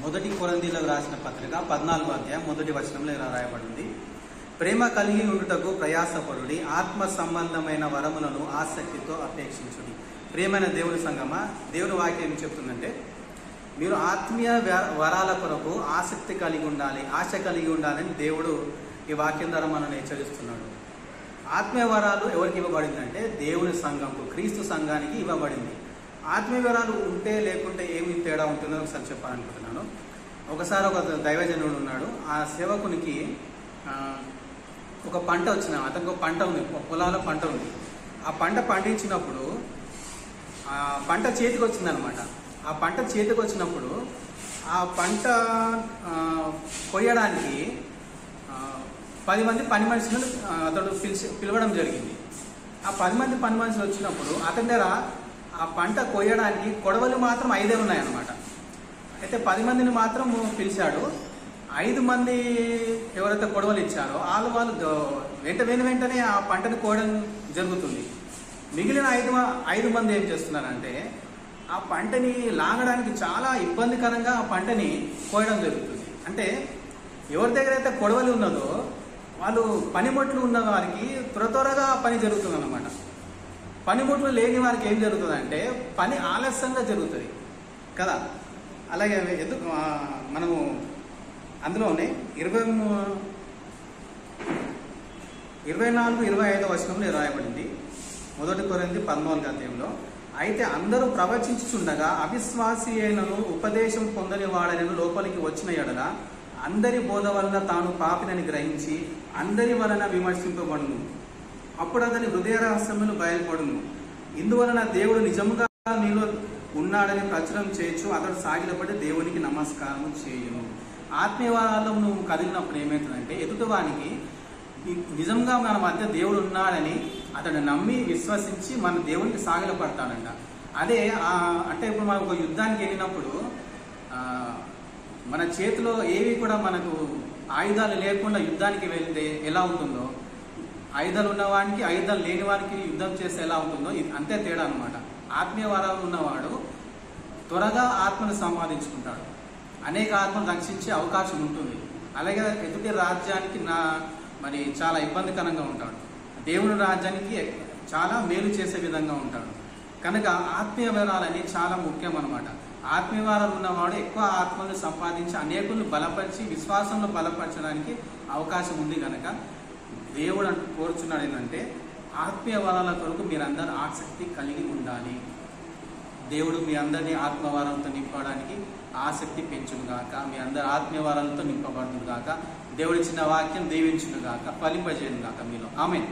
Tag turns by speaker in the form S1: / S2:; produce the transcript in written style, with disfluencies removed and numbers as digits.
S1: మొదటి కొరింథీయులకు రాసిన పత్రిక 14వ అధ్యాయం మొదటి వచనంలో ఇలా రాయబడింది. ప్రేమ కలిగి ఉండుటకు ప్రయాసపడుడి, ఆత్మ సంబంధమైన వరములను ఆసక్తితో అపేక్షించుడి. ప్రేమైన దేవుని సంగమా, దేవుని వాక్యం ఏం చెప్తుందంటే, మీరు ఆత్మీయ వరాల కొరకు ఆసక్తి కలిగి ఉండాలి, ఆశ కలిగి ఉండాలని దేవుడు ఈ వాక్యం ద్వారా మనల్ని హెచ్చరిస్తున్నాడు. ఆత్మీయ వరాలు ఎవరికి ఇవ్వబడిందంటే దేవుని సంఘంకు, క్రీస్తు సంఘానికి ఇవ్వబడింది. ఆత్మీయ వరాలు ఉంటే లేకుంటే ఏమి తేడా ఉంటుందో ఒకసారి చెప్పాలనుకుంటున్నాను. ఒకసారి ఒక దైవజనుడు ఉన్నాడు. ఆ సేవకునికి ఒక పంట వచ్చిన, అతనికి ఒక పంట ఉంది, పొలాల్లో పంట ఉంది. ఆ పంట పండించినప్పుడు ఆ పంట చేతికి వచ్చిందనమాట. ఆ పంట చేతికి వచ్చినప్పుడు ఆ పంట కొయ్యడానికి 10 మంది పని మనుషులను అతడు పిలవడం జరిగింది. ఆ 10 మంది పని మనుషులు వచ్చినప్పుడు అతని దగ్గర ఆ పంట కొయ్యడానికి కొడవలు మాత్రం 5 ఉన్నాయన్నమాట. అయితే 10 మందిని మాత్రం పిలిచాడు. 5 మంది ఎవరైతే కొడవలు ఇచ్చారో వాళ్ళు వెంటనే ఆ పంటను కోయడం జరుగుతుంది. మిగిలిన 5 మంది ఏం చేస్తున్నారంటే ఆ పంటని లాగడానికి చాలా ఇబ్బందికరంగా ఆ పంటని కోయడం జరుగుతుంది. అంటే ఎవరి దగ్గర అయితే కొడవలి ఉన్నదో వాళ్ళు పనిముట్లు ఉన్న వారికి త్వరగా పని జరుగుతుంది అన్నమాట. పనిముట్లు లేని వారికి ఏం జరుగుతుందంటే పని ఆలస్యంగా జరుగుతుంది కదా. అలాగే ఎందుకు మనము అందులోనే 24-25 వచనంలో రాయబడింది. మొదటి కొరింథీ 14వ అధ్యాయంలో, అయితే అందరూ ప్రవచించుచుండగా అవిశ్వాసి అయినను ఉపదేశం పొందని వాడనను లోపలికి వచ్చిన ఎడల అందరి బోధ వలన తాను పాపినని గ్రహించి అందరి వలన విమర్శింపబడును. అప్పుడు అతని హృదయ రహస్యములు బయలుపడును. ఇందువలన దేవుడు నిజముగా నీలో ఉన్నాడని ప్రచురం చేయొచ్చు, అతడు సాగిలపడి దేవునికి నమస్కారం చేయును. ఆత్మీయవాదంలో నువ్వు కదిలినప్పుడు ఏమవుతుందంటే ఎదుటివానికి నిజంగా మన మధ్య దేవుడు ఉన్నాడని అతడు నమ్మి విశ్వసించి మన దేవునికి సాగిలపడతాడంట. అదే అంటే ఇప్పుడు మనం ఒక యుద్ధానికి వెళ్ళినప్పుడు మన చేతిలో ఏవి కూడా మనకు ఆయుధాలు లేకుండా యుద్ధానికి వెళ్తే ఎలా ఉంటుందో, ఆయుధాలు ఉన్నవానికి ఆయుధాలు లేని వారికి యుద్ధం చేస్తే ఎలా ఉంటుందో అంతే తేడా అనమాట. ఆత్మీయ వరాలు ఉన్నవాడు త్వరగా ఆత్మను సంపాదించుకుంటాడు, అనేక ఆత్మను రక్షించే అవకాశం ఉంటుంది. అలాగే ఎదుటి రాజ్యానికి మరి చాలా ఇబ్బందికరంగా ఉంటాడు, దేవుని రాజ్యానికి చాలా మేలు చేసే విధంగా ఉంటాడు. కనుక ఆత్మీయ వరాలని చాలా ముఖ్యం అనమాట. ఆత్మీయ వరాలు ఉన్నవాడు ఎక్కువ ఆత్మను సంపాదించి అనేకులను బలపరిచి విశ్వాసంలో బలపరచడానికి అవకాశం ఉంది. కనుక దేవుడు కోరుచున్నాడు ఏంటంటే ఆత్మీయ వరాల కొరకు మీరందరూ ఆసక్తి కలిగి ఉండాలి. దేవుడు మీ అందరినీ ఆత్మవరాలతో నింపడానికి ఆసక్తి పెంచును గాక, మీ అందరు ఆత్మీయ వరాలతో నింపబడుతుంది గాక. దేవుడి చిన్న వాక్యం దీవించును గాక, ఫలింపజేయును గాక మీలో. ఆమేన్.